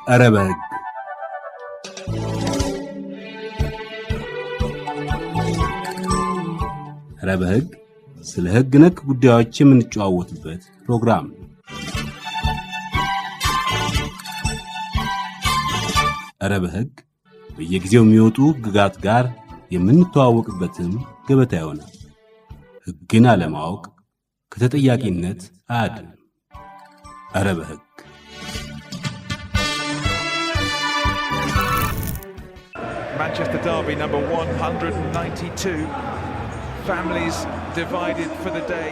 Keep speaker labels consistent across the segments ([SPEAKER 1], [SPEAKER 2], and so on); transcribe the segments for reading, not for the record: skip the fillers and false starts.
[SPEAKER 1] አረበግ አረበግ ስለ ሕግ ነክ ጉዳዮች የምንጨዋወትበት ፕሮግራም ነው። አረበግ በየጊዜው የሚወጡ ሕግጋት ጋር የምንተዋወቅበትም ገበታ ይሆናል። ሕግን አለማወቅ ከተጠያቂነት አያድንም። አረበግ
[SPEAKER 2] Manchester Derby number 192 families divided for the day.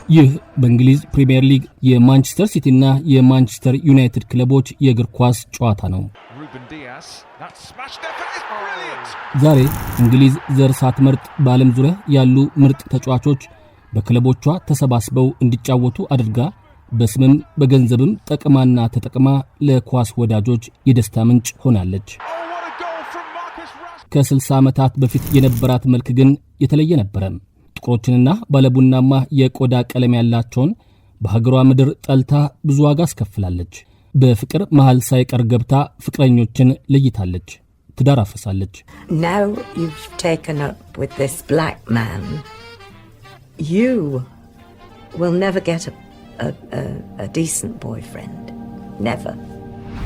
[SPEAKER 3] ይህ በእንግሊዝ ፕሪሚየር ሊግ የማንቸስተር ሲቲ እና የማንቸስተር ዩናይትድ ክለቦች የእግር ኳስ ጨዋታ ነው። ዛሬ እንግሊዝ ዘር ሳትመርጥ በዓለም ዙሪያ ያሉ ምርጥ ተጫዋቾች በክለቦቿ ተሰባስበው እንዲጫወቱ አድርጋ በስምም በገንዘብም ጠቅማና ተጠቅማ ለኳስ ወዳጆች የደስታ ምንጭ ሆናለች። ከ60 ዓመታት በፊት የነበራት መልክ ግን የተለየ ነበረ። ጥቁሮችንና ባለቡናማ የቆዳ ቀለም ያላቸውን በሀገሯ ምድር ጠልታ ብዙ ዋጋ አስከፍላለች። በፍቅር መሃል ሳይቀር ገብታ ፍቅረኞችን ለይታለች፣ ትዳር አፍርሳለች።
[SPEAKER 4] Now you've taken up with this black man, you will never get a decent boyfriend. Never.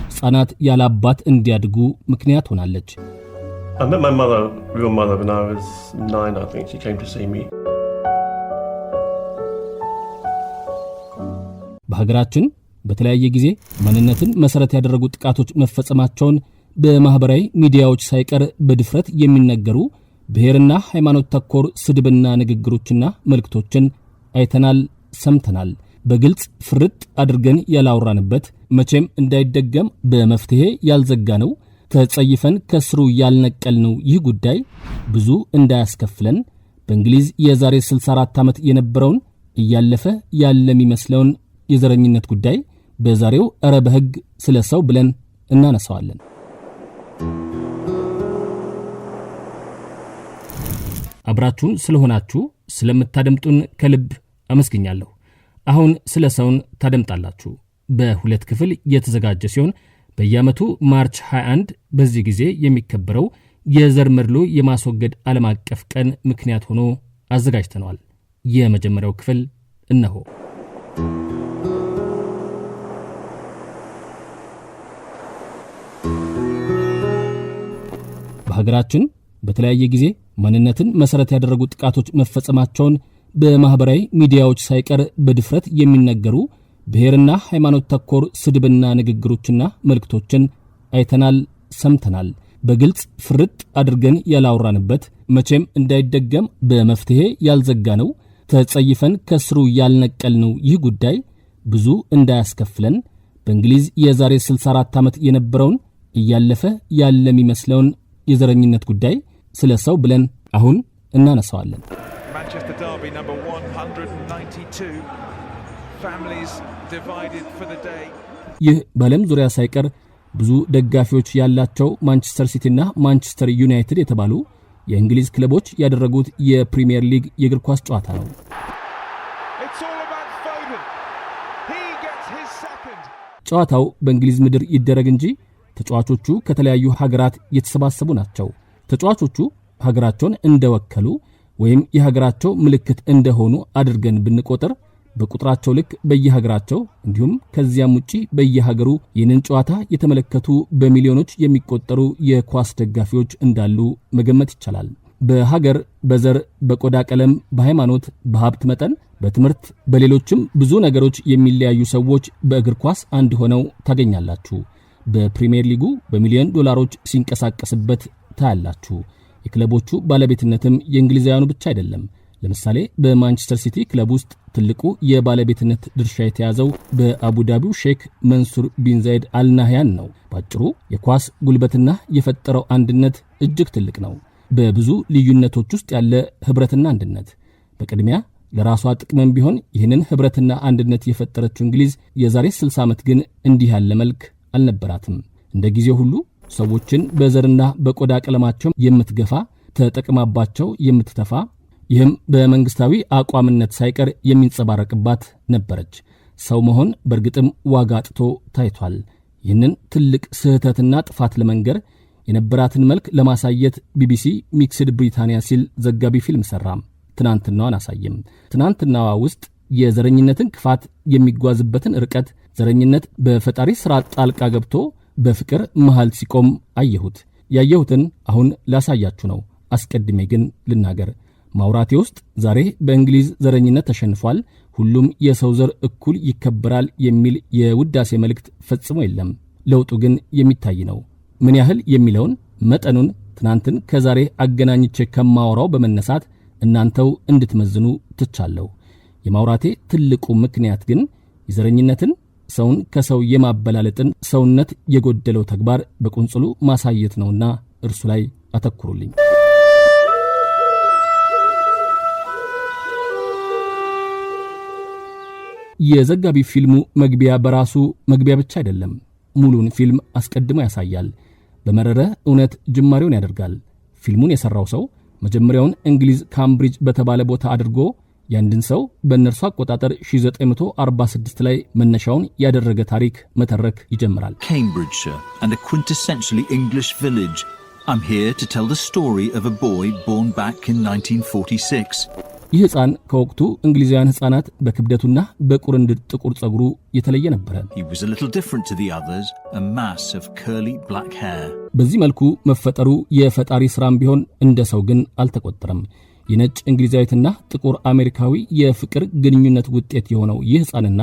[SPEAKER 3] ሕፃናት ያለ አባት እንዲያድጉ ምክንያት ሆናለች።
[SPEAKER 5] I met my mother, real mother, when I was 9, I think. She came to see me.
[SPEAKER 3] በሀገራችን በተለያየ ጊዜ ማንነትን መሰረት ያደረጉ ጥቃቶች መፈጸማቸውን በማህበራዊ ሚዲያዎች ሳይቀር በድፍረት የሚነገሩ ብሔርና ሃይማኖት ተኮር ስድብና ንግግሮችና መልእክቶችን አይተናል፣ ሰምተናል። በግልጽ ፍርጥ አድርገን ያላወራንበት መቼም እንዳይደገም በመፍትሄ ያልዘጋነው ተጸይፈን ከስሩ ያልነቀልነው ይህ ጉዳይ ብዙ እንዳያስከፍለን በእንግሊዝ የዛሬ 64 ዓመት የነበረውን እያለፈ ያለ የሚመስለውን የዘረኝነት ጉዳይ በዛሬው አረበግ ስለ ሰው ብለን እናነሳዋለን። አብራችሁን ስለሆናችሁ ስለምታደምጡን ከልብ አመስግኛለሁ። አሁን ስለ ሰውን ታደምጣላችሁ። በሁለት ክፍል የተዘጋጀ ሲሆን በየዓመቱ ማርች 21 በዚህ ጊዜ የሚከበረው የዘር መድሎ የማስወገድ ዓለም አቀፍ ቀን ምክንያት ሆኖ አዘጋጅተነዋል። የመጀመሪያው ክፍል እነሆ። በሀገራችን በተለያየ ጊዜ ማንነትን መሰረት ያደረጉ ጥቃቶች መፈጸማቸውን በማህበራዊ ሚዲያዎች ሳይቀር በድፍረት የሚነገሩ ብሔርና ሃይማኖት ተኮር ስድብና ንግግሮችና መልእክቶችን አይተናል፣ ሰምተናል። በግልጽ ፍርጥ አድርገን ያላወራንበት መቼም እንዳይደገም በመፍትሄ ያልዘጋነው ተጸይፈን ከስሩ ያልነቀልነው ይህ ጉዳይ ብዙ እንዳያስከፍለን በእንግሊዝ የዛሬ 64 ዓመት የነበረውን እያለፈ ያለ የሚመስለውን የዘረኝነት ጉዳይ ስለ ሰው ብለን አሁን እናነሳዋለን።
[SPEAKER 2] Manchester Derby number 192 families divided for the day.
[SPEAKER 3] ይህ በዓለም ዙሪያ ሳይቀር ብዙ ደጋፊዎች ያላቸው ማንቸስተር ሲቲ እና ማንቸስተር ዩናይትድ የተባሉ የእንግሊዝ ክለቦች ያደረጉት የፕሪሚየር ሊግ የእግር ኳስ ጨዋታ ነው። ጨዋታው በእንግሊዝ ምድር ይደረግ እንጂ ተጫዋቾቹ ከተለያዩ ሀገራት የተሰባሰቡ ናቸው። ተጫዋቾቹ ሀገራቸውን እንደወከሉ ወይም የሀገራቸው ምልክት እንደሆኑ አድርገን ብንቆጥር በቁጥራቸው ልክ በየሀገራቸው እንዲሁም ከዚያም ውጪ በየሀገሩ ይህንን ጨዋታ የተመለከቱ በሚሊዮኖች የሚቆጠሩ የኳስ ደጋፊዎች እንዳሉ መገመት ይቻላል። በሀገር፣ በዘር፣ በቆዳ ቀለም፣ በሃይማኖት፣ በሀብት መጠን፣ በትምህርት፣ በሌሎችም ብዙ ነገሮች የሚለያዩ ሰዎች በእግር ኳስ አንድ ሆነው ታገኛላችሁ። በፕሪሚየር ሊጉ በሚሊዮን ዶላሮች ሲንቀሳቀስበት ታያላችሁ። የክለቦቹ ባለቤትነትም የእንግሊዛውያኑ ብቻ አይደለም። ለምሳሌ በማንቸስተር ሲቲ ክለብ ውስጥ ትልቁ የባለቤትነት ድርሻ የተያዘው በአቡዳቢው ሼክ መንሱር ቢን ዛይድ አልናህያን ነው። ባጭሩ የኳስ ጉልበትና የፈጠረው አንድነት እጅግ ትልቅ ነው። በብዙ ልዩነቶች ውስጥ ያለ ህብረትና አንድነት። በቅድሚያ ለራሷ ጥቅምም ቢሆን ይህንን ህብረትና አንድነት የፈጠረችው እንግሊዝ የዛሬ 60 ዓመት ግን እንዲህ ያለ መልክ አልነበራትም። እንደ ጊዜው ሁሉ ሰዎችን በዘርና በቆዳ ቀለማቸው የምትገፋ ተጠቅማባቸው የምትተፋ ይህም በመንግስታዊ አቋምነት ሳይቀር የሚንጸባረቅባት ነበረች። ሰው መሆን በእርግጥም ዋጋ አጥቶ ታይቷል። ይህንን ትልቅ ስህተትና ጥፋት ለመንገር የነበራትን መልክ ለማሳየት ቢቢሲ ሚክስድ ብሪታንያ ሲል ዘጋቢ ፊልም ሰራ። ትናንትናዋን አሳየም። ትናንትናዋ ውስጥ የዘረኝነትን ክፋት የሚጓዝበትን ርቀት፣ ዘረኝነት በፈጣሪ ሥራ ጣልቃ ገብቶ በፍቅር መሃል ሲቆም አየሁት። ያየሁትን አሁን ላሳያችሁ ነው። አስቀድሜ ግን ልናገር። ማውራቴ ውስጥ ዛሬ በእንግሊዝ ዘረኝነት ተሸንፏል፣ ሁሉም የሰው ዘር እኩል ይከበራል የሚል የውዳሴ መልእክት ፈጽሞ የለም። ለውጡ ግን የሚታይ ነው። ምን ያህል የሚለውን መጠኑን ትናንትን ከዛሬ አገናኝቼ ከማወራው በመነሳት እናንተው እንድትመዝኑ ትቻለሁ። የማውራቴ ትልቁ ምክንያት ግን የዘረኝነትን፣ ሰውን ከሰው የማበላለጥን ሰውነት የጎደለው ተግባር በቁንጽሉ ማሳየት ነውና እርሱ ላይ አተኩሩልኝ። የዘጋቢ ፊልሙ መግቢያ በራሱ መግቢያ ብቻ አይደለም፣ ሙሉን ፊልም አስቀድሞ ያሳያል። በመረረ እውነት ጅማሬውን ያደርጋል። ፊልሙን የሰራው ሰው መጀመሪያውን እንግሊዝ ካምብሪጅ በተባለ ቦታ አድርጎ ያንድን ሰው በእነርሱ አቆጣጠር 1946 ላይ መነሻውን ያደረገ ታሪክ መተረክ ይጀምራል።
[SPEAKER 6] Cambridgeshire and a quintessentially English village. I'm here to tell the story of a boy born back in 1946.
[SPEAKER 3] ይህ ሕፃን ከወቅቱ እንግሊዛውያን ሕፃናት በክብደቱና በቁርንድድ ጥቁር ጸጉሩ የተለየ ነበረ።
[SPEAKER 6] He was a little different to the others, a mass of curly black hair.
[SPEAKER 3] በዚህ መልኩ መፈጠሩ የፈጣሪ ሥራም ቢሆን እንደ ሰው ግን አልተቆጠረም። የነጭ እንግሊዛዊትና ጥቁር አሜሪካዊ የፍቅር ግንኙነት ውጤት የሆነው ይህ ሕፃንና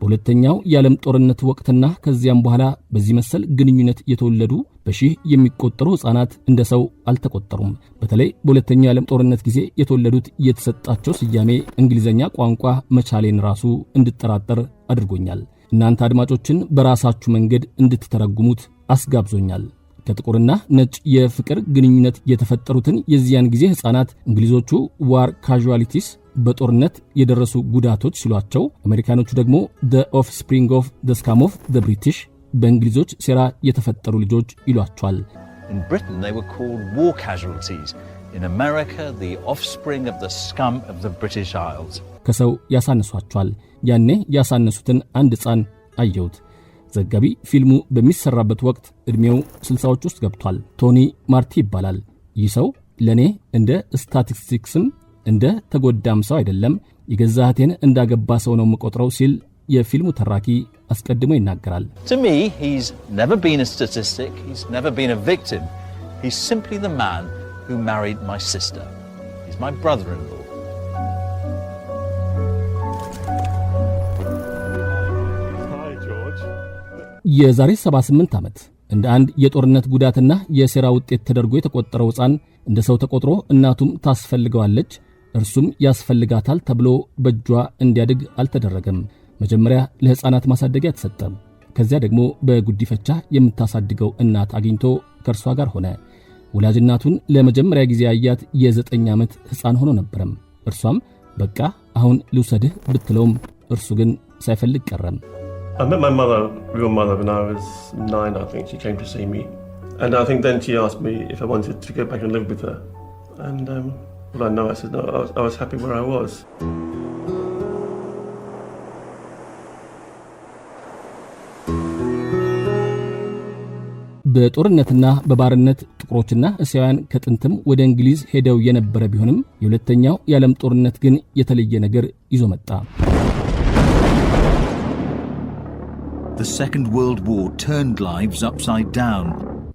[SPEAKER 3] በሁለተኛው የዓለም ጦርነት ወቅትና ከዚያም በኋላ በዚህ መሰል ግንኙነት የተወለዱ በሺህ የሚቆጠሩ ሕፃናት እንደ ሰው አልተቆጠሩም። በተለይ በሁለተኛው የዓለም ጦርነት ጊዜ የተወለዱት የተሰጣቸው ስያሜ እንግሊዘኛ ቋንቋ መቻሌን ራሱ እንድጠራጠር አድርጎኛል። እናንተ አድማጮችን በራሳችሁ መንገድ እንድትተረጉሙት አስጋብዞኛል። ከጥቁርና ነጭ የፍቅር ግንኙነት የተፈጠሩትን የዚያን ጊዜ ሕፃናት እንግሊዞቹ ዋር ካዡዋሊቲስ በጦርነት የደረሱ ጉዳቶች ሲሏቸው፣ አሜሪካኖቹ ደግሞ the offspring of the scum of the British በእንግሊዞች ሴራ የተፈጠሩ ልጆች ይሏቸዋል።
[SPEAKER 7] In Britain they were called war casualties. In America the offspring of the scum of the British Isles.
[SPEAKER 3] ከሰው ያሳነሷቸዋል። ያኔ ያሳነሱትን አንድ ሕፃን አየሁት። ዘጋቢ ፊልሙ በሚሰራበት ወቅት ዕድሜው 60ዎች ውስጥ ገብቷል። ቶኒ ማርቲ ይባላል። ይህ ሰው ለኔ እንደ ስታቲስቲክስም እንደ ተጎዳም ሰው አይደለም፣ የገዛ እህቴን እንዳገባ ሰው ነው የምቆጥረው ሲል የፊልሙ ተራኪ አስቀድሞ ይናገራል።
[SPEAKER 7] To me he's never been a statistic, he's never been a victim. He's simply the man who married my sister. He's my brother-in-law.
[SPEAKER 3] የዛሬ 78 ዓመት እንደ አንድ የጦርነት ጉዳትና የሴራ ውጤት ተደርጎ የተቆጠረው ሕፃን እንደ ሰው ተቆጥሮ እናቱም ታስፈልገዋለች እርሱም ያስፈልጋታል ተብሎ በእጇ እንዲያድግ አልተደረገም። መጀመሪያ ለሕፃናት ማሳደጊያ ተሰጠ። ከዚያ ደግሞ በጉዲፈቻ የምታሳድገው እናት አግኝቶ ከእርሷ ጋር ሆነ። ወላጅ እናቱን ለመጀመሪያ ጊዜ ያያት የ9 ዓመት ሕፃን ሆኖ ነበረም። እርሷም በቃ አሁን ልውሰድህ ብትለውም እርሱ ግን ሳይፈልግ ቀረም።
[SPEAKER 5] I met my mother, real mother, when I was 9, I think. She came to see me. And I think then she asked me if I wanted to go back and live with her. And well, I know, I said no, I was happy where I was.
[SPEAKER 3] በጦርነትና በባርነት ጥቁሮችና እስያውያን ከጥንትም ወደ እንግሊዝ ሄደው የነበረ ቢሆንም የሁለተኛው የዓለም ጦርነት ግን የተለየ ነገር ይዞ መጣ።
[SPEAKER 6] The Second World War turned lives upside down.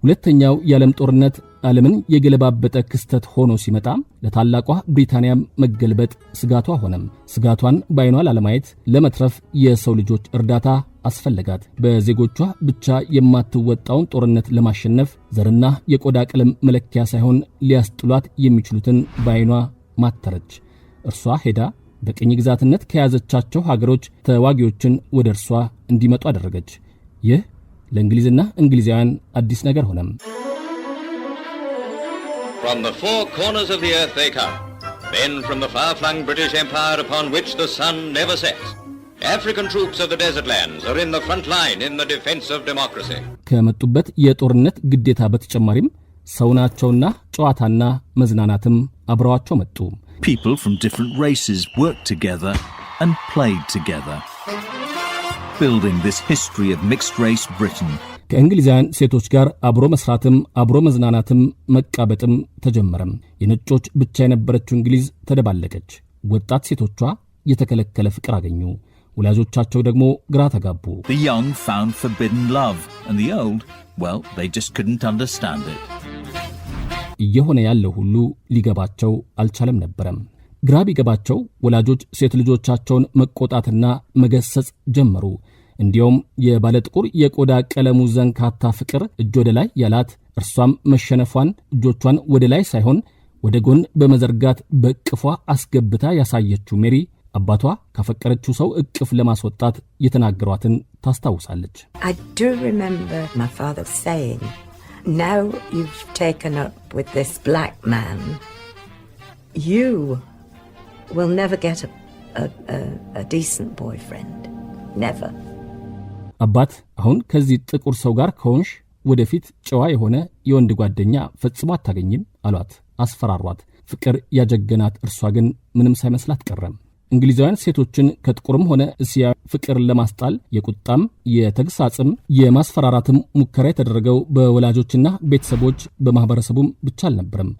[SPEAKER 3] ሁለተኛው የዓለም ጦርነት ዓለምን የገለባበጠ ክስተት ሆኖ ሲመጣ ለታላቋ ብሪታንያም መገልበጥ ስጋቷ ሆነም። ስጋቷን በዓይኗ ላለማየት ለመትረፍ የሰው ልጆች እርዳታ አስፈለጋት። በዜጎቿ ብቻ የማትወጣውን ጦርነት ለማሸነፍ ዘርና የቆዳ ቀለም መለኪያ ሳይሆን ሊያስጥሏት የሚችሉትን በዓይኗ ማተረች። እርሷ ሄዳ በቅኝ ግዛትነት ከያዘቻቸው ሀገሮች ተዋጊዎችን ወደ እርሷ እንዲመጡ አደረገች። ይህ ለእንግሊዝና እንግሊዛውያን አዲስ ነገር ሆነም።
[SPEAKER 8] From the four corners of the earth they come, men from the far-flung British Empire upon which the sun never sets. African troops of the desert lands are in the front line in the defense of democracy.
[SPEAKER 3] ከመጡበት የጦርነት ግዴታ በተጨማሪም ሰውናቸውና ጨዋታና መዝናናትም አብረዋቸው መጡ።
[SPEAKER 6] People from different races worked together and played together. building this history of mixed-race Britain.
[SPEAKER 3] ከእንግሊዛውያን ሴቶች ጋር አብሮ መስራትም አብሮ መዝናናትም መቃበጥም ተጀመረም። የነጮች ብቻ የነበረችው እንግሊዝ ተደባለቀች። ወጣት ሴቶቿ የተከለከለ ፍቅር አገኙ። ወላጆቻቸው ደግሞ ግራ ተጋቡ።
[SPEAKER 6] The young found forbidden love, and the old, well, they just couldn't understand it.
[SPEAKER 3] እየሆነ ያለው ሁሉ ሊገባቸው አልቻለም ነበረም። ግራ ቢገባቸው ወላጆች ሴት ልጆቻቸውን መቆጣትና መገሰጽ ጀመሩ። እንዲያውም የባለ ጥቁር የቆዳ ቀለሙ ዘንካታ ፍቅር እጅ ወደ ላይ ያላት፣ እርሷም መሸነፏን እጆቿን ወደ ላይ ሳይሆን ወደ ጎን በመዘርጋት በእቅፏ አስገብታ ያሳየችው ሜሪ አባቷ ካፈቀረችው ሰው እቅፍ ለማስወጣት የተናገሯትን ታስታውሳለች።
[SPEAKER 4] I do remember my father saying, now you've taken up with this black man, you will never get a decent boyfriend. Never.
[SPEAKER 3] አባት አሁን ከዚህ ጥቁር ሰው ጋር ከሆንሽ ወደፊት ጨዋ የሆነ የወንድ ጓደኛ ፈጽሞ አታገኝም አሏት፣ አስፈራሯት። ፍቅር ያጀገናት እርሷ ግን ምንም ሳይመስላት ቀረም። እንግሊዛውያን ሴቶችን ከጥቁርም ሆነ እስያ ፍቅር ለማስጣል የቁጣም የተግሳጽም የማስፈራራትም ሙከራ የተደረገው በወላጆችና ቤተሰቦች በማህበረሰቡም ብቻ አልነበረም።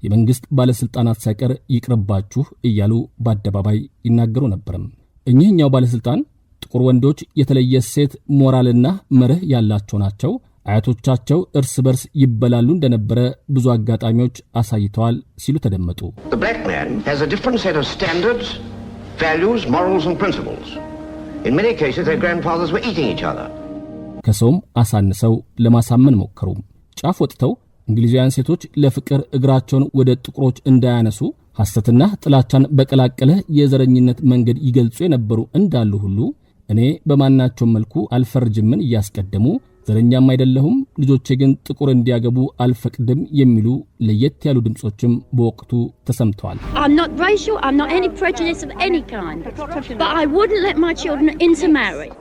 [SPEAKER 3] የመንግስት ባለስልጣናት ሳይቀር ይቅርባችሁ እያሉ በአደባባይ ይናገሩ ነበርም። እኚህኛው ባለስልጣን ጥቁር ወንዶች የተለየ ሴት ሞራልና መርህ ያላቸው ናቸው፣ አያቶቻቸው እርስ በርስ ይበላሉ እንደነበረ ብዙ አጋጣሚዎች አሳይተዋል ሲሉ ተደመጡ።
[SPEAKER 9] The black man has a different set of standards, values, morals and principles. In many cases their grandfathers were eating each other.
[SPEAKER 3] ከሰውም አሳንሰው ለማሳመን ሞከሩ። ጫፍ ወጥተው እንግሊዛውያን ሴቶች ለፍቅር እግራቸውን ወደ ጥቁሮች እንዳያነሱ ሐሰትና ጥላቻን በቀላቀለ የዘረኝነት መንገድ ይገልጹ የነበሩ እንዳሉ ሁሉ እኔ በማናቸው መልኩ አልፈርጅምን እያስቀደሙ ዘረኛም አይደለሁም፣ ልጆቼ ግን ጥቁር እንዲያገቡ አልፈቅድም የሚሉ ለየት ያሉ ድምጾችም በወቅቱ ተሰምተዋል።
[SPEAKER 10] I'm not racial, I'm not any prejudice of any kind, but I wouldn't let my children intermarry.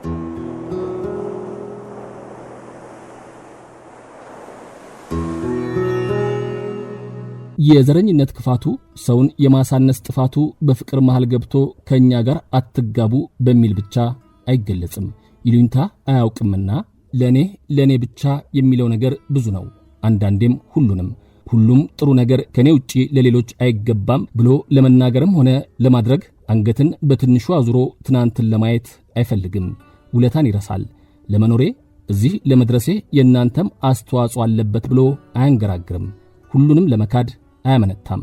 [SPEAKER 3] የዘረኝነት ክፋቱ ሰውን የማሳነስ ጥፋቱ በፍቅር መሃል ገብቶ ከኛ ጋር አትጋቡ በሚል ብቻ አይገለጽም። ይሉኝታ አያውቅምና ለኔ ብቻ የሚለው ነገር ብዙ ነው። አንዳንዴም ሁሉም ጥሩ ነገር ከኔ ውጪ ለሌሎች አይገባም ብሎ ለመናገርም ሆነ ለማድረግ አንገትን በትንሹ አዙሮ ትናንትን ለማየት አይፈልግም። ውለታን ይረሳል። ለመኖሬ እዚህ ለመድረሴ የእናንተም አስተዋጽኦ አለበት ብሎ አያንገራግርም። ሁሉንም ለመካድ አያመነታም።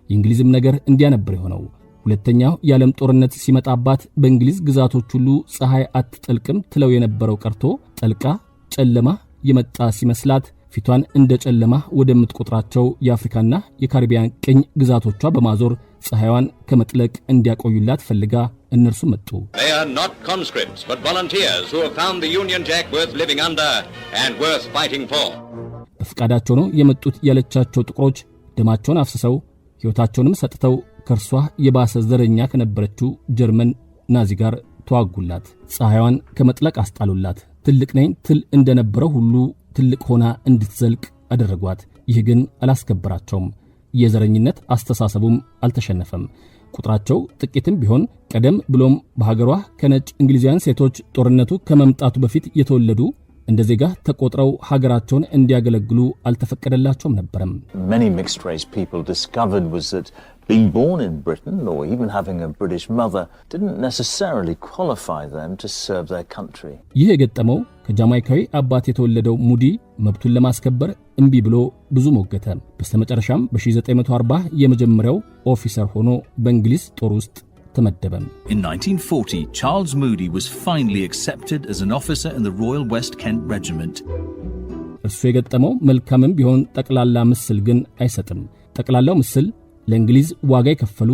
[SPEAKER 3] የእንግሊዝም ነገር እንዲያ ነበር የሆነው። ሁለተኛው የዓለም ጦርነት ሲመጣባት በእንግሊዝ ግዛቶች ሁሉ ፀሐይ አትጠልቅም ትለው የነበረው ቀርቶ ጠልቃ ጨለማ የመጣ ሲመስላት ፊቷን እንደ ጨለማ ወደምትቆጥራቸው የአፍሪካና የካሪቢያን ቅኝ ግዛቶቿ በማዞር ፀሐይዋን ከመጥለቅ እንዲያቆዩላት ፈልጋ እነርሱ መጡ።
[SPEAKER 8] They are not conscripts but volunteers who have found the Union Jack worth living under and worth fighting for.
[SPEAKER 3] በፍቃዳቸው ነው የመጡት ያለቻቸው ጥቁሮች ደማቸውን አፍስሰው ሕይወታቸውንም ሰጥተው ከርሷ የባሰ ዘረኛ ከነበረችው ጀርመን ናዚ ጋር ተዋጉላት። ፀሐይዋን ከመጥለቅ አስጣሉላት። ትልቅ ነኝ ትል እንደነበረው ሁሉ ትልቅ ሆና እንድትዘልቅ አደረጓት። ይህ ግን አላስከበራቸውም። የዘረኝነት አስተሳሰቡም አልተሸነፈም። ቁጥራቸው ጥቂትም ቢሆን ቀደም ብሎም በሀገሯ ከነጭ እንግሊዛውያን ሴቶች ጦርነቱ ከመምጣቱ በፊት የተወለዱ እንደ ዜጋ ተቆጥረው ሀገራቸውን እንዲያገለግሉ አልተፈቀደላቸውም ነበርም።
[SPEAKER 7] Many mixed race people discovered was that being born in Britain or even having a British mother didn't necessarily qualify them to serve their country.
[SPEAKER 3] ይህ የገጠመው ከጃማይካዊ አባት የተወለደው ሙዲ መብቱን ለማስከበር እምቢ ብሎ ብዙ ሞገተ። በስተመጨረሻም በ1940 የመጀመሪያው ኦፊሰር ሆኖ በእንግሊዝ ጦር ውስጥ ተመደበ።
[SPEAKER 6] In 1940, Charles Moody was finally accepted as an officer in the Royal West Kent Regiment.
[SPEAKER 3] እርሱ የገጠመው መልካምም ቢሆን ጠቅላላ ምስል ግን አይሰጥም። ጠቅላላው ምስል ለእንግሊዝ ዋጋ የከፈሉ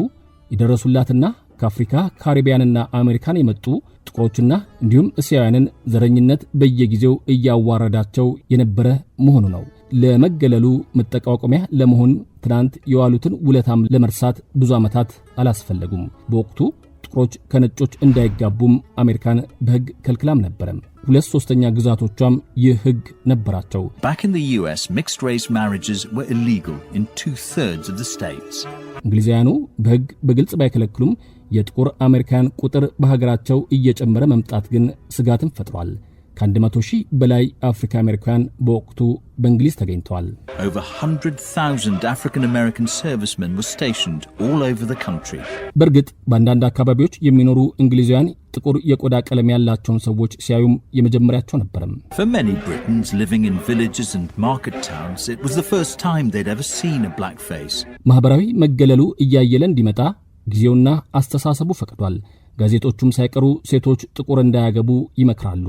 [SPEAKER 3] የደረሱላትና ከአፍሪካ ካሪቢያንና አሜሪካን የመጡ ጥቁሮችና እንዲሁም እስያውያንን ዘረኝነት በየጊዜው እያዋረዳቸው የነበረ መሆኑ ነው። ለመገለሉ መጠቋቆሚያ ለመሆን ትናንት የዋሉትን ውለታም ለመርሳት ብዙ ዓመታት አላስፈለጉም። በወቅቱ ጥቁሮች ከነጮች እንዳይጋቡም አሜሪካን በሕግ ከልክላም ነበረ። 2/3 ግዛቶቿም ይህ ሕግ ነበራቸው።
[SPEAKER 6] Back in the US, mixed race marriages were illegal in 2/3 of the states.
[SPEAKER 3] እንግሊዛውያኑ በሕግ በግልጽ ባይከለክሉም የጥቁር አሜሪካን ቁጥር በሀገራቸው እየጨመረ መምጣት ግን ስጋትን ፈጥሯል። ከ100,000 በላይ አፍሪካ አሜሪካን በወቅቱ በእንግሊዝ ተገኝተዋል።
[SPEAKER 6] Over 100,000 African American servicemen were stationed all over the country.
[SPEAKER 3] በእርግጥ በአንዳንድ አካባቢዎች የሚኖሩ እንግሊዛውያን ጥቁር የቆዳ ቀለም ያላቸውን ሰዎች ሲያዩም የመጀመሪያቸው ነበርም።
[SPEAKER 6] For many Britons living in villages and market towns, it was the first time they'd ever seen a black face.
[SPEAKER 3] ማህበራዊ መገለሉ እያየለ እንዲመጣ ጊዜውና አስተሳሰቡ ፈቅዷል። ጋዜጦቹም ሳይቀሩ ሴቶች ጥቁር እንዳያገቡ ይመክራሉ።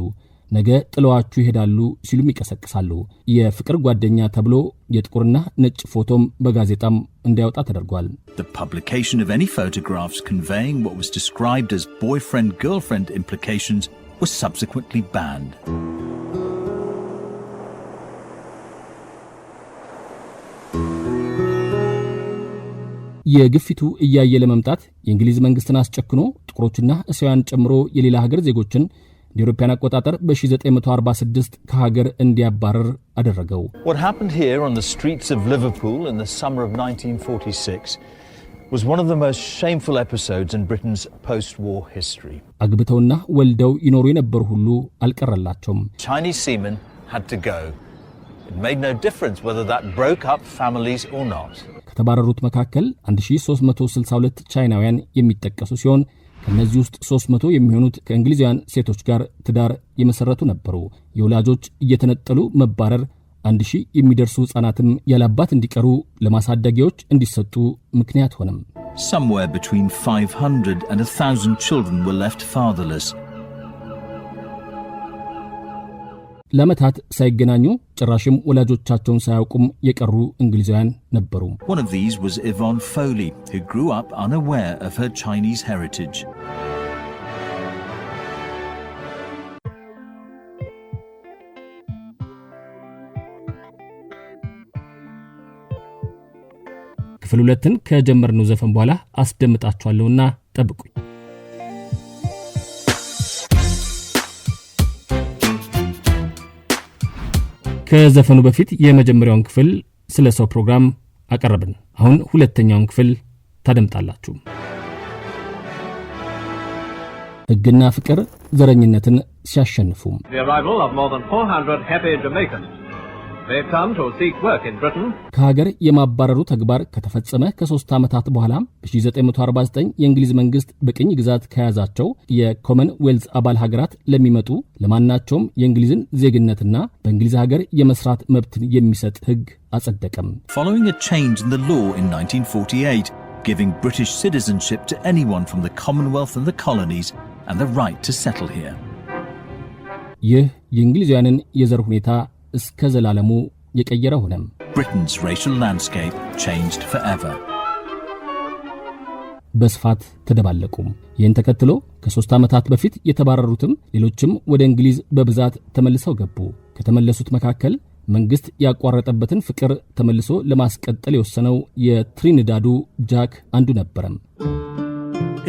[SPEAKER 3] ነገ ጥለዋቹ ይሄዳሉ ሲሉም ይቀሰቅሳሉ። የፍቅር ጓደኛ ተብሎ የጥቁርና ነጭ ፎቶም በጋዜጣም እንዲያወጣ ተደርጓል።
[SPEAKER 6] The publication of any photographs conveying what was described as boyfriend-girlfriend implications was subsequently banned.
[SPEAKER 3] የግፊቱ እያየለ መምጣት የእንግሊዝ መንግስትን አስጨክኖ ጥቁሮችና እስያውያን ጨምሮ የሌላ ሀገር ዜጎችን የአውሮፓውያን አቆጣጠር በ1946 ከሀገር እንዲያባረር አደረገው።
[SPEAKER 7] What happened here on the streets of Liverpool in the summer of 1946 was one of the most shameful episodes in Britain's post-war history.
[SPEAKER 3] አግብተውና ወልደው ይኖሩ የነበሩ ሁሉ አልቀረላቸውም።
[SPEAKER 7] Chinese seamen had to go. It made no difference whether that broke up families or not.
[SPEAKER 3] ከተባረሩት መካከል 1362 ቻይናውያን የሚጠቀሱ ሲሆን ከነዚህ ውስጥ 300 የሚሆኑት ከእንግሊዛውያን ሴቶች ጋር ትዳር የመሰረቱ ነበሩ። የወላጆች እየተነጠሉ መባረር 1000 የሚደርሱ ሕፃናትም ያላባት እንዲቀሩ ለማሳደጊያዎች እንዲሰጡ ምክንያት ሆነም።
[SPEAKER 6] Somewhere between 500 and 1,000 children were left fatherless.
[SPEAKER 3] ለዓመታት ሳይገናኙ ጭራሽም ወላጆቻቸውን ሳያውቁም የቀሩ እንግሊዛውያን ነበሩ።
[SPEAKER 6] One of these was Yvonne Foley, who grew up unaware of her Chinese heritage.
[SPEAKER 3] ክፍል 2ን ከጀመርነው ዘፈን በኋላ አስደምጣችኋለሁና ጠብቁኝ። ከዘፈኑ በፊት የመጀመሪያውን ክፍል ስለ ሰው ፕሮግራም አቀረብን። አሁን ሁለተኛውን ክፍል ታደምጣላችሁ። ሕግና ፍቅር ዘረኝነትን ሲያሸንፉ
[SPEAKER 11] The arrival of more than 400 happy Jamaicans. They come to seek work in Britain.
[SPEAKER 3] ከሀገር የማባረሩ ተግባር ከተፈጸመ ከ3 ዓመታት በኋላ በ1949 የእንግሊዝ መንግስት በቅኝ ግዛት ከያዛቸው የኮመንዌልዝ አባል ሀገራት ለሚመጡ ለማናቸውም የእንግሊዝን ዜግነትና በእንግሊዝ ሀገር የመስራት መብትን የሚሰጥ ሕግ አጸደቀም።
[SPEAKER 6] Following a change in the law in 1948, giving British citizenship to anyone from the Commonwealth and the colonies and the right to settle here.
[SPEAKER 3] ይህ የእንግሊዛውያንን የዘር ሁኔታ እስከ ዘላለሙ የቀየረ ሆነም።
[SPEAKER 6] Britain's racial landscape changed forever.
[SPEAKER 3] በስፋት ተደባለቁ። ይህን ተከትሎ ከ3 ዓመታት በፊት የተባረሩትም ሌሎችም ወደ እንግሊዝ በብዛት ተመልሰው ገቡ። ከተመለሱት መካከል መንግስት ያቋረጠበትን ፍቅር ተመልሶ ለማስቀጠል የወሰነው የትሪኒዳዱ ጃክ አንዱ ነበረም።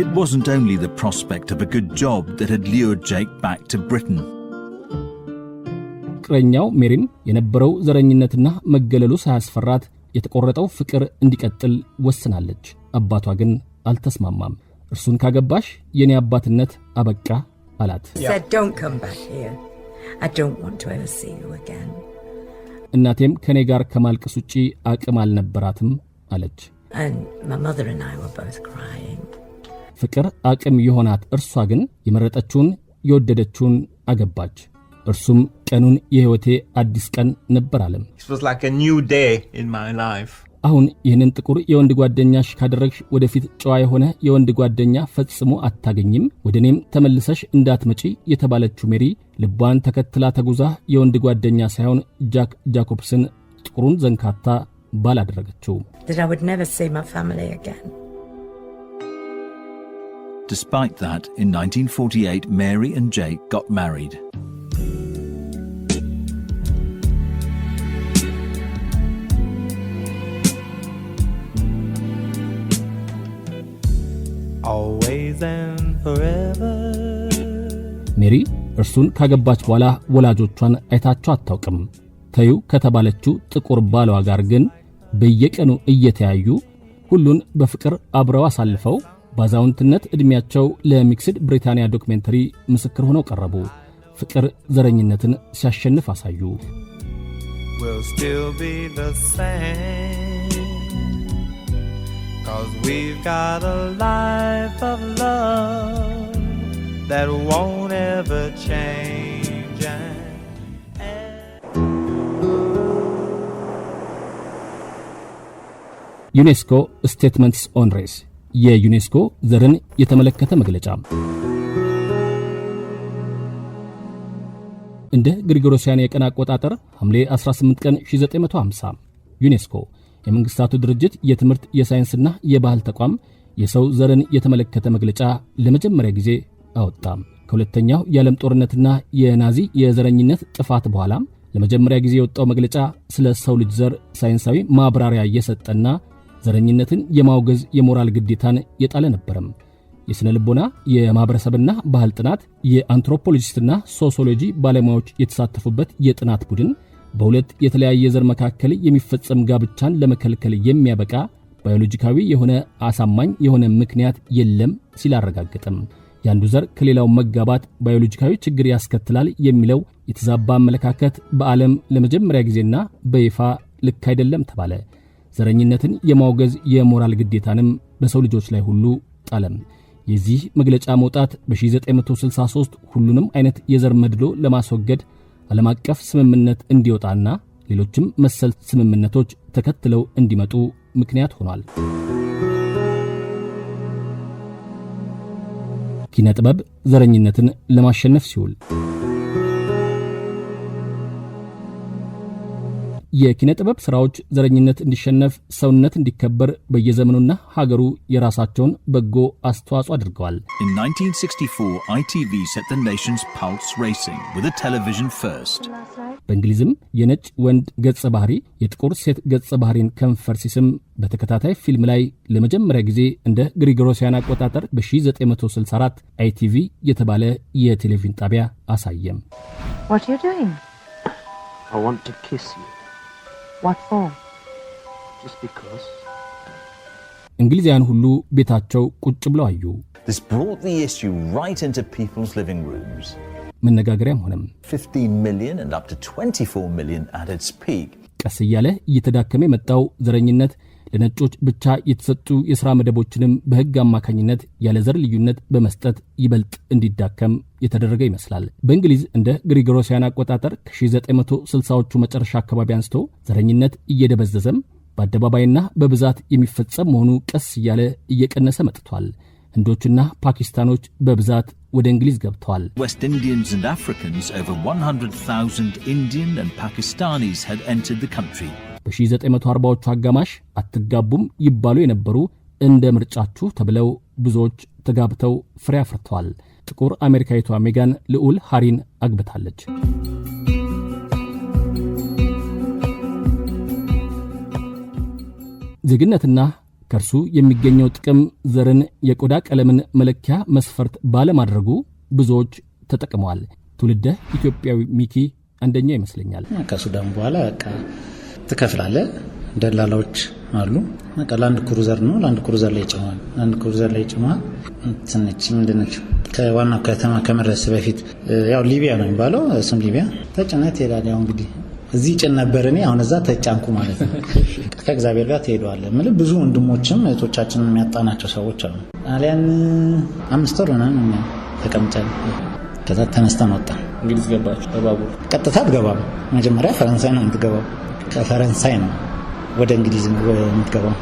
[SPEAKER 6] It wasn't only the prospect of a good job that had lured Jake back to Britain.
[SPEAKER 3] ፍቅረኛው ሜሪም የነበረው ዘረኝነትና መገለሉ ሳያስፈራት የተቆረጠው ፍቅር እንዲቀጥል ወስናለች። አባቷ ግን አልተስማማም። እርሱን ካገባሽ የኔ አባትነት አበቃ አላት።
[SPEAKER 4] Said, don't come back here. I don't want to ever see you again.
[SPEAKER 3] እናቴም ከኔ ጋር ከማልቀስ ውጪ አቅም አልነበራትም አለች።
[SPEAKER 4] And my mother and I were both crying.
[SPEAKER 3] ፍቅር አቅም የሆናት እርሷ ግን የመረጠችውን የወደደችውን አገባች። እርሱም ቀኑን የህይወቴ አዲስ ቀን ነበር አለም።
[SPEAKER 12] It was like a new day in my life.
[SPEAKER 3] አሁን ይህንን ጥቁር የወንድ ጓደኛሽ ካደረግሽ ወደፊት ጨዋ የሆነ የወንድ ጓደኛ ፈጽሞ አታገኝም፣ ወደኔም ተመልሰሽ እንዳትመጪ የተባለችው ሜሪ ልቧን ተከትላ ተጉዛ የወንድ ጓደኛ ሳይሆን ጃክ ጃኮብስን ጥቁሩን ዘንካታ ባል አደረገችው።
[SPEAKER 4] That I would never see my family again.
[SPEAKER 6] Despite that, in 1948, Mary and Jake got married.
[SPEAKER 12] Always and forever.
[SPEAKER 3] ሜሪ እርሱን ካገባች በኋላ ወላጆቿን አይታቸው አታውቅም። ተዩ ከተባለችው ጥቁር ባሏ ጋር ግን በየቀኑ እየተያዩ ሁሉን በፍቅር አብረው አሳልፈው ባዛውንትነት ዕድሜያቸው ለሚክስድ ብሪታንያ ዶክመንተሪ ምስክር ሆነው ቀረቡ። ፍቅር ዘረኝነትን ሲያሸንፍ አሳዩ።
[SPEAKER 12] Will still be the same, 'cause we've got a life of love that won't ever change.
[SPEAKER 3] ዩኔስኮ ስቴትመንትስ ኦን ሬስ የዩኔስኮ ዘርን የተመለከተ መግለጫ። እንደ ግሪጎሮሲያን የቀን አቆጣጠር ሐምሌ 18 ቀን 1950 ዩኔስኮ የመንግስታቱ ድርጅት የትምህርት የሳይንስና የባህል ተቋም የሰው ዘርን የተመለከተ መግለጫ ለመጀመሪያ ጊዜ አወጣ። ከሁለተኛው የዓለም ጦርነትና የናዚ የዘረኝነት ጥፋት በኋላ ለመጀመሪያ ጊዜ የወጣው መግለጫ ስለ ሰው ልጅ ዘር ሳይንሳዊ ማብራሪያ እየሰጠና ዘረኝነትን የማውገዝ የሞራል ግዴታን የጣለ ነበርም። የስነ ልቦና የማህበረሰብና ባህል ጥናት የአንትሮፖሎጂስትና ሶሲዮሎጂ ባለሙያዎች የተሳተፉበት የጥናት ቡድን በሁለት የተለያየ ዘር መካከል የሚፈጸም ጋብቻን ለመከልከል የሚያበቃ ባዮሎጂካዊ የሆነ አሳማኝ የሆነ ምክንያት የለም ሲል አረጋገጠም። ያንዱ ዘር ከሌላው መጋባት ባዮሎጂካዊ ችግር ያስከትላል የሚለው የተዛባ አመለካከት በዓለም ለመጀመሪያ ጊዜና በይፋ ልክ አይደለም ተባለ። ዘረኝነትን የማውገዝ የሞራል ግዴታንም በሰው ልጆች ላይ ሁሉ ጣለም። የዚህ መግለጫ መውጣት በ1963 ሁሉንም አይነት የዘር መድሎ ለማስወገድ ዓለም አቀፍ ስምምነት እንዲወጣና ሌሎችም መሰል ስምምነቶች ተከትለው እንዲመጡ ምክንያት ሆኗል። ኪነ ጥበብ ዘረኝነትን ለማሸነፍ ሲውል የኪነ ጥበብ ሥራዎች ዘረኝነት እንዲሸነፍ፣ ሰውነት እንዲከበር በየዘመኑና ሀገሩ የራሳቸውን በጎ አስተዋጽኦ አድርገዋል።
[SPEAKER 6] In 1964, ITV set the nation's pulse racing with a television first.
[SPEAKER 3] በእንግሊዝም የነጭ ወንድ ገጸ ባህሪ የጥቁር ሴት ገጸ ባህሪን ከንፈር ሲስም በተከታታይ ፊልም ላይ ለመጀመሪያ ጊዜ እንደ ግሪጎሮሲያን አቆጣጠር በ1964 ITV የተባለ የቴሌቪዥን ጣቢያ አሳየም።
[SPEAKER 13] What are you doing?
[SPEAKER 14] I want to kiss you.
[SPEAKER 13] What for?
[SPEAKER 14] Just because.
[SPEAKER 3] እንግሊዛውያን ሁሉ ቤታቸው ቁጭ ብለው አዩ።
[SPEAKER 7] This brought the issue right into people's living rooms.
[SPEAKER 3] መነጋገሪያም ሆነም
[SPEAKER 6] 15 million and up to 24 million at its peak.
[SPEAKER 3] ቀስ እያለ እየተዳከመ የመጣው ዘረኝነት ለነጮች ብቻ የተሰጡ የሥራ መደቦችንም በሕግ አማካኝነት ያለ ዘር ልዩነት በመስጠት ይበልጥ እንዲዳከም የተደረገ ይመስላል። በእንግሊዝ እንደ ግሪጎሮሲያን አቆጣጠር ከ1960ዎቹ መጨረሻ አካባቢ አንስቶ ዘረኝነት እየደበዘዘም በአደባባይና በብዛት የሚፈጸም መሆኑ ቀስ እያለ እየቀነሰ መጥቷል። ህንዶችና ፓኪስታኖች በብዛት ወደ እንግሊዝ ገብተዋል።
[SPEAKER 6] West Indians and Africans, over 100,000 Indian and Pakistanis had entered the country.
[SPEAKER 3] በ1940ዎቹ አጋማሽ አትጋቡም ይባሉ የነበሩ እንደ ምርጫችሁ ተብለው ብዙዎች ተጋብተው ፍሬ አፍርተዋል። ጥቁር አሜሪካዊቷ ሜጋን ልዑል ሃሪን አግብታለች። ዜግነትና ከርሱ የሚገኘው ጥቅም ዘርን የቆዳ ቀለምን መለኪያ መስፈርት ባለማድረጉ ብዙዎች ተጠቅመዋል። ትውልደ ኢትዮጵያዊ ሚኪ አንደኛ ይመስለኛል።
[SPEAKER 15] ከሱዳን በኋላ በቃ ትከፍላለህ። ደላላዎች አሉ። በቃ ላንድ ክሩዘር ነው፣ ላንድ ክሩዘር ላይ ጭኗል። ላንድ ክሩዘር ላይ ጭኗ ትንሽ ምንድነች ከዋናው ከተማ ከመድረስ በፊት ያው ሊቢያ ነው የሚባለው ስም ሊቢያ ተጭነት ይላል። ያው እንግዲህ እዚህ ጭን ነበር፣ እኔ አሁን እዛ ተጫንኩ ማለት ነው። ከእግዚአብሔር ጋር ትሄዳለህ። ማለት ብዙ ወንድሞችም እህቶቻችንን የሚያጣናቸው ሰዎች አሉ። አሊያን 5 ወር ምናምን ተቀምጠን ከዛ ተነስተን ወጣን።
[SPEAKER 16] እንግሊዝ ገባች በባቡር
[SPEAKER 15] ቀጥታ አትገባም። መጀመሪያ ፈረንሳይ ነው የምትገባው። ከፈረንሳይ ነው ወደ እንግሊዝ የምትገባው።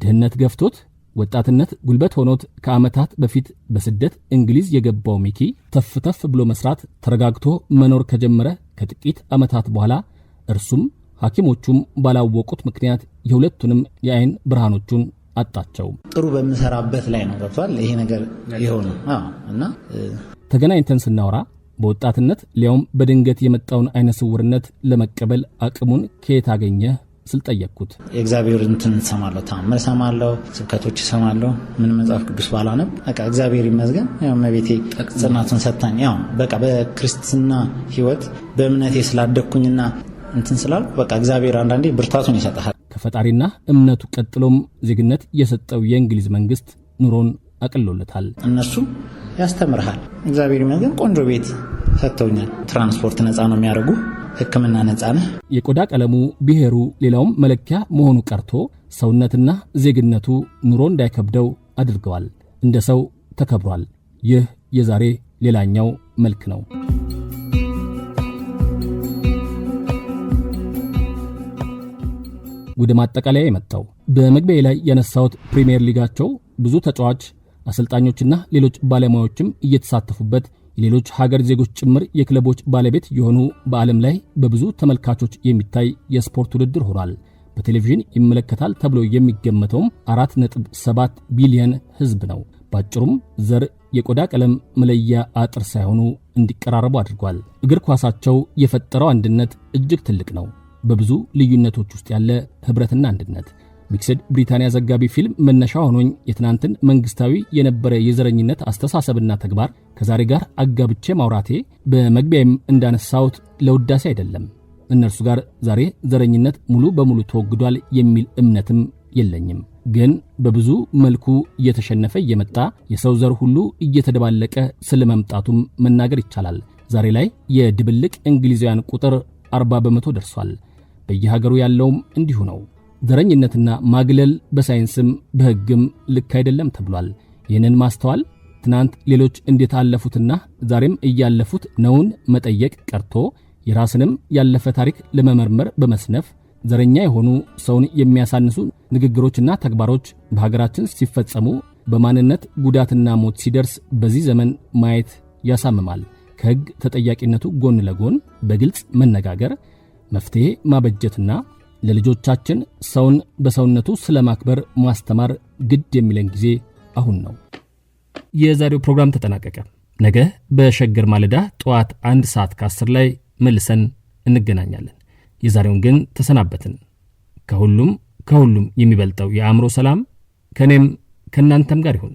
[SPEAKER 3] ድህነት ገፍቶት ወጣትነት ጉልበት ሆኖት ከዓመታት በፊት በስደት እንግሊዝ የገባው ሚኪ ተፍ ብሎ መስራት ተረጋግቶ መኖር ከጀመረ ከጥቂት ዓመታት በኋላ እርሱም ሐኪሞቹም ባላወቁት ምክንያት የሁለቱንም የአይን ብርሃኖቹን አጣቸው።
[SPEAKER 15] ጥሩ በመሰራበት ላይ ነው ገብቷል ይሄ ነገር ይሆነ። እና
[SPEAKER 3] ተገናኝተን ስናወራ በወጣትነት ሊያውም በድንገት የመጣውን አይነ ስውርነት ለመቀበል አቅሙን ከየት አገኘ ስል ጠየቅኩት።
[SPEAKER 15] የእግዚአብሔር እንትን ሰማለሁ፣ ታምር ሰማለሁ፣ ስብከቶች ሰማለሁ። ምን መጽሐፍ ቅዱስ ባላነብ በቃ እግዚአብሔር ይመስገን ያው መቤቴ ጽናቱን ሰጣኝ። ያው በቃ በክርስትና ሕይወት በእምነቴ ስላደኩኝና እንትን ስላል በቃ እግዚአብሔር አንዳንዴ ብርታቱን ይሰጣል።
[SPEAKER 3] ከፈጣሪና እምነቱ ቀጥሎም ዜግነት የሰጠው የእንግሊዝ መንግስት ኑሮን አቅልሎለታል።
[SPEAKER 15] እነሱ ያስተምርሃል። እግዚአብሔር ይመስገን ቆንጆ ቤት ሰጥተውኛል። ትራንስፖርት ነፃ ነው የሚያደርጉ፣ ሕክምና ነፃ ነው።
[SPEAKER 3] የቆዳ ቀለሙ ብሔሩ ሌላውም መለኪያ መሆኑ ቀርቶ ሰውነትና ዜግነቱ ኑሮ እንዳይከብደው አድርገዋል። እንደ ሰው ተከብሯል። ይህ የዛሬ ሌላኛው መልክ ነው። ወደ ማጠቃለያ የመጣው በመግቢያ ላይ ያነሳሁት ፕሪሚየር ሊጋቸው ብዙ ተጫዋች አሰልጣኞችና ሌሎች ባለሙያዎችም እየተሳተፉበት የሌሎች ሀገር ዜጎች ጭምር የክለቦች ባለቤት የሆኑ በዓለም ላይ በብዙ ተመልካቾች የሚታይ የስፖርት ውድድር ሆኗል። በቴሌቪዥን ይመለከታል ተብሎ የሚገመተውም 4.7 ቢሊዮን ህዝብ ነው። ባጭሩም ዘር፣ የቆዳ ቀለም መለያ አጥር ሳይሆኑ እንዲቀራረቡ አድርጓል። እግር ኳሳቸው የፈጠረው አንድነት እጅግ ትልቅ ነው። በብዙ ልዩነቶች ውስጥ ያለ ህብረትና አንድነት። ሚክስድ ብሪታንያ ዘጋቢ ፊልም መነሻ ሆኖኝ የትናንትን መንግስታዊ የነበረ የዘረኝነት አስተሳሰብና ተግባር ከዛሬ ጋር አጋብቼ ማውራቴ በመግቢያም እንዳነሳሁት ለውዳሴ አይደለም። እነርሱ ጋር ዛሬ ዘረኝነት ሙሉ በሙሉ ተወግዷል የሚል እምነትም የለኝም። ግን በብዙ መልኩ እየተሸነፈ እየመጣ የሰው ዘር ሁሉ እየተደባለቀ ስለመምጣቱም መናገር ይቻላል። ዛሬ ላይ የድብልቅ እንግሊዛውያን ቁጥር 40 በመቶ ደርሷል። በየሀገሩ ያለውም እንዲሁ ነው። ዘረኝነትና ማግለል በሳይንስም በህግም ልክ አይደለም ተብሏል። ይህንን ማስተዋል ትናንት ሌሎች እንዴት አለፉትና ዛሬም እያለፉት ነውን መጠየቅ ቀርቶ የራስንም ያለፈ ታሪክ ለመመርመር በመስነፍ ዘረኛ የሆኑ ሰውን የሚያሳንሱ ንግግሮችና ተግባሮች በሀገራችን ሲፈጸሙ በማንነት ጉዳትና ሞት ሲደርስ በዚህ ዘመን ማየት ያሳምማል። ከህግ ተጠያቂነቱ ጎን ለጎን በግልጽ መነጋገር፣ መፍትሄ ማበጀትና ለልጆቻችን ሰውን በሰውነቱ ስለማክበር ማስተማር ግድ የሚለን ጊዜ አሁን ነው። የዛሬው ፕሮግራም ተጠናቀቀ። ነገ በሸገር ማለዳ ጠዋት 1 ሰዓት ከ10 ላይ መልሰን እንገናኛለን። የዛሬውን ግን ተሰናበትን። ከሁሉም የሚበልጠው የአእምሮ ሰላም ከኔም ከናንተም ጋር ይሁን።